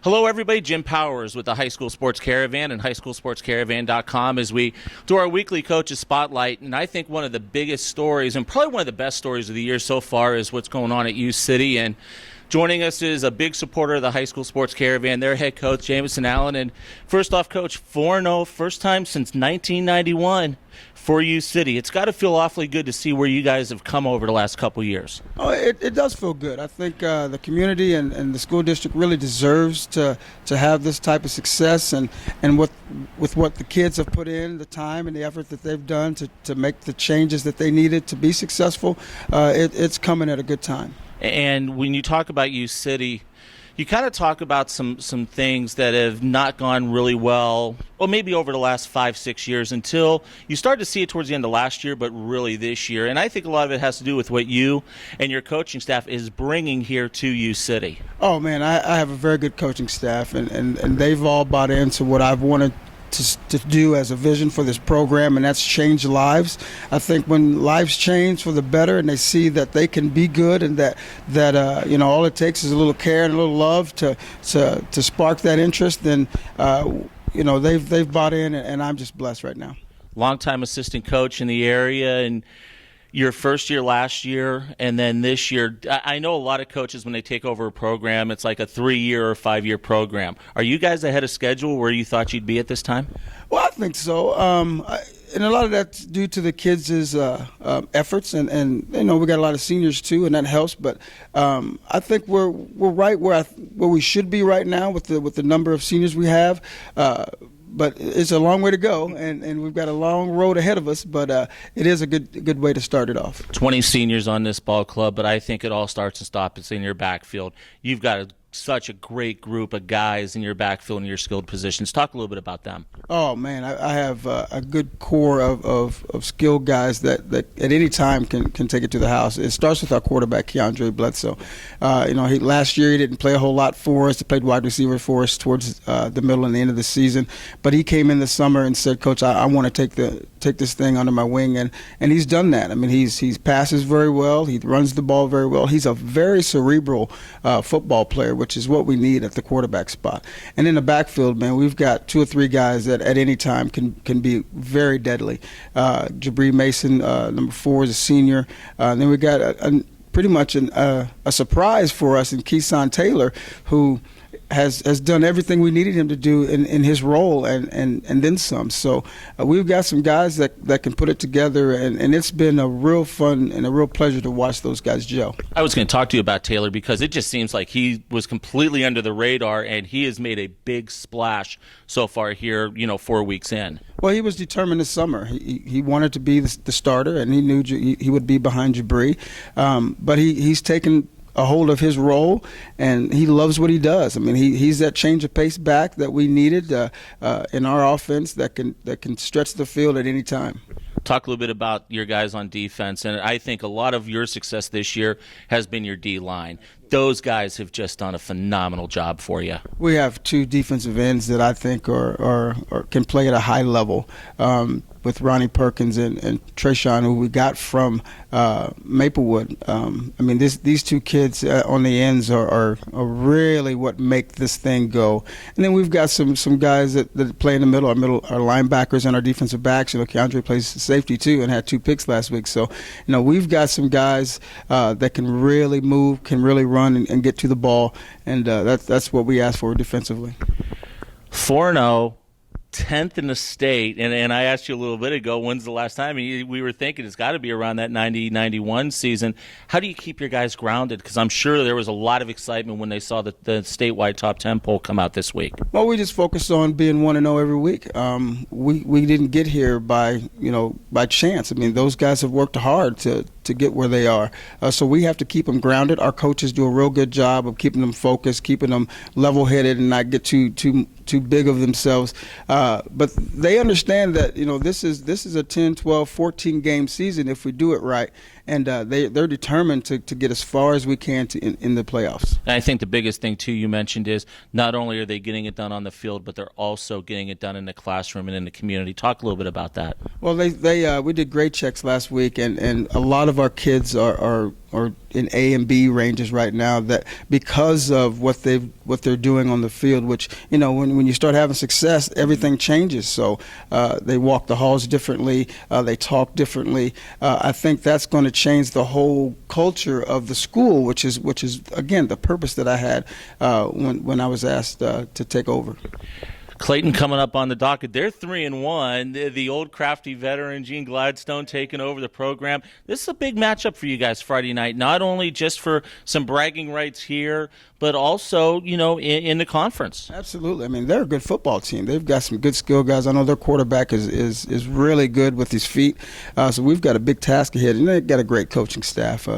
Hello, everybody. Jim Powers with the High School Sports Caravan and highschoolsportscaravan.com as we do our weekly Coaches Spotlight. And I think one of the biggest stories and probably one of the best stories of the year so far is what's going on at U City. And joining us is a big supporter of the High School Sports Caravan, their head coach, Jameson Allen. And first off, Coach, 4-0, first time since 1991 for U City. It's got to feel awfully good to see where you guys have come over the last couple years. Oh, it does feel good. I think the community and the school district really deserves to have this type of success, and with what the kids have put in, the time and the effort that they've done to make the changes that they needed to be successful, it's coming at a good time. And when you talk about U City, you kind of talk about some things that have not gone really well, or maybe over the last 5-6 years until you start to see it towards the end of last year, but really this year. And I think a lot of it has to do with what you and your coaching staff is bringing here to U City. Oh, man, I have a very good coaching staff, and they've all bought into what I've wanted to do as a vision for this program, and that's change lives. I think when lives change for the better and they see that they can be good and that all it takes is a little care and a little love to spark that interest, then they've bought in, and I'm just blessed right now. Longtime assistant coach in the area, and your first year last year, and then this year. I know a lot of coaches, when they take over a program, it's like a 3-year or 5-year program. Are you guys ahead of schedule where you thought you'd be at this time? Well, I think so. And a lot of that's due to the kids' efforts, and we got a lot of seniors too, and that helps. But I think we're right where we should be right now with the number of seniors we have. But it's a long way to go, and we've got a long road ahead of us, but it is a good way to start it off. 20 seniors on this ball club, but I think it all starts and stops in your backfield. You've got such a great group of guys in your backfield and your skilled positions. Talk a little bit about them. Oh, man, I have a good core of skilled guys that at any time can take it to the house. It starts with our quarterback, Keandre Bledsoe. Last year he didn't play a whole lot for us. He played wide receiver for us towards the middle and the end of the season. But he came in the summer and said, Coach, I want to take this thing under my wing, and he's done that. I mean, he passes very well. He runs the ball very well. He's a very cerebral football player, which is what we need at the quarterback spot. And in the backfield, man, we've got 2 or 3 guys that at any time can be very deadly. Jabri Mason, number 4, is a senior. Then we got pretty much a surprise for us in Keeson Taylor, who has done everything we needed him to do in his role and then some. So we've got some guys that can put it together, and it's been a real fun and a real pleasure to watch those guys gel. I was going to talk to you about Taylor because it just seems like he was completely under the radar, and he has made a big splash so far here, 4 weeks in. Well, he was determined this summer. He wanted to be the starter, and he knew he would be behind Jabri. But he's taken a hold of his role, and he loves what he does. I mean, he's that change of pace back that we needed in our offense that can stretch the field at any time. Talk a little bit about your guys on defense, and I think a lot of your success this year has been your D-line. Those guys have just done a phenomenal job for you. We have 2 defensive ends that I think are can play at a high level, with Ronnie Perkins and Trayshawn, who we got from Maplewood. These 2 kids on the ends are really what make this thing go. And then we've got some guys that play in the middle. Our linebackers and our defensive backs. Keandre plays safety too and had 2 picks last week. So, we've got some guys that can really move, can really run and get to the ball, and that's what we ask for defensively. 4-0. 10th in the state, and I asked you a little bit ago, when's the last time? And we were thinking it's got to be around that 90-91 season. How do you keep your guys grounded? Because I'm sure there was a lot of excitement when they saw the statewide top 10 poll come out this week. Well, we just focused on being 1-0 every week. We didn't get here by chance. I mean, those guys have worked hard to get where they are. So we have to keep them grounded. Our coaches do a real good job of keeping them focused, keeping them level-headed, and not get too big of themselves. But they understand that this is a 10, 12, 14 game season if we do it right, and they're determined to get as far as we can in the playoffs. And I think the biggest thing too you mentioned is not only are they getting it done on the field, but they're also getting it done in the classroom and in the community. Talk a little bit about that. Well, we did grade checks last week, and a lot of our kids are or in A and B ranges right now, that because of what they're doing on the field, which, you know, when you start having success, everything changes. So they walk the halls differently, they talk differently. I think that's going to change the whole culture of the school, which is again the purpose that I had when I was asked to take over. Clayton coming up on the docket. They're 3-1. The old crafty veteran Gene Gladstone taking over the program. This is a big matchup for you guys Friday night, not only just for some bragging rights here, but also, you know, in the conference. Absolutely. I mean, they're a good football team. They've got some good skill guys. I know their quarterback is really good with his feet. So we've got a big task ahead, and they've got a great coaching staff.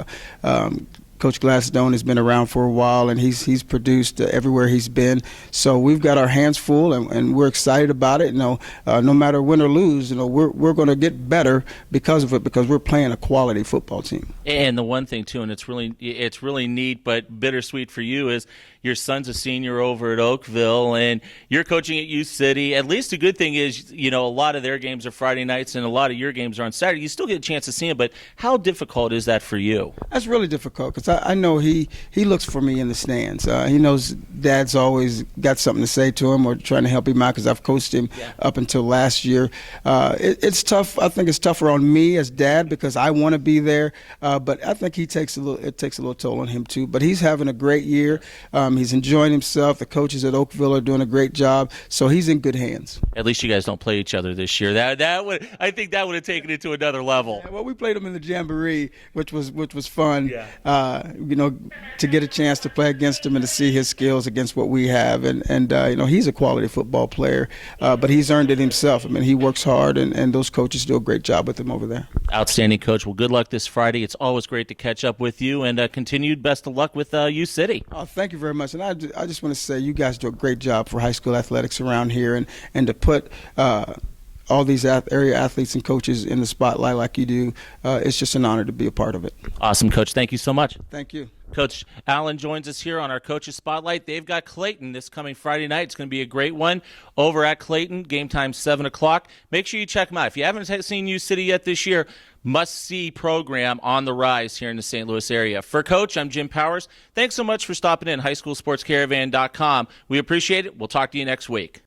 Coach Gladstone has been around for a while, and he's produced everywhere he's been. So we've got our hands full, and we're excited about it. You know, no matter win or lose, you know, we're going to get better because of it, because we're playing a quality football team. And the one thing too, and it's really neat but bittersweet for you, is your son's a senior over at Oakville, and you're coaching at U City. At least the good thing is, you know, a lot of their games are Friday nights, and a lot of your games are on Saturday. You still get a chance to see him, but how difficult is that for you? That's really difficult, because I know he looks for me in the stands. He knows Dad's always got something to say to him or trying to help him out, because I've coached him up until last year. It's tough. I think it's tougher on me as Dad, because I want to be there, but I think it takes a little toll on him too. But he's having a great year. He's enjoying himself. The coaches at Oakville are doing a great job, so he's in good hands. At least you guys don't play each other this year. I think that would have taken it to another level. Yeah, well, we played them in the Jamboree, which was fun. Yeah. You know, to get a chance to play against him and to see his skills against what we have, and you know, he's a quality football player, but he's earned it himself. I mean, he works hard, and those coaches do a great job with him over there. Outstanding, Coach. Well, good luck this Friday. It's always great to catch up with you, and continued best of luck with U City. Oh, thank you very much. And I just want to say you guys do a great job for high school athletics around here, and to put all these area athletes and coaches in the spotlight like you do. It's just an honor to be a part of it. Awesome, Coach. Thank you so much. Thank you. Coach Allen joins us here on our Coaches Spotlight. They've got Clayton this coming Friday night. It's going to be a great one over at Clayton. Game time 7 o'clock. Make sure you check them out. If you haven't seen U City yet this year, must-see program on the rise here in the St. Louis area. For Coach, I'm Jim Powers. Thanks so much for stopping in, highschoolsportscaravan.com. We appreciate it. We'll talk to you next week.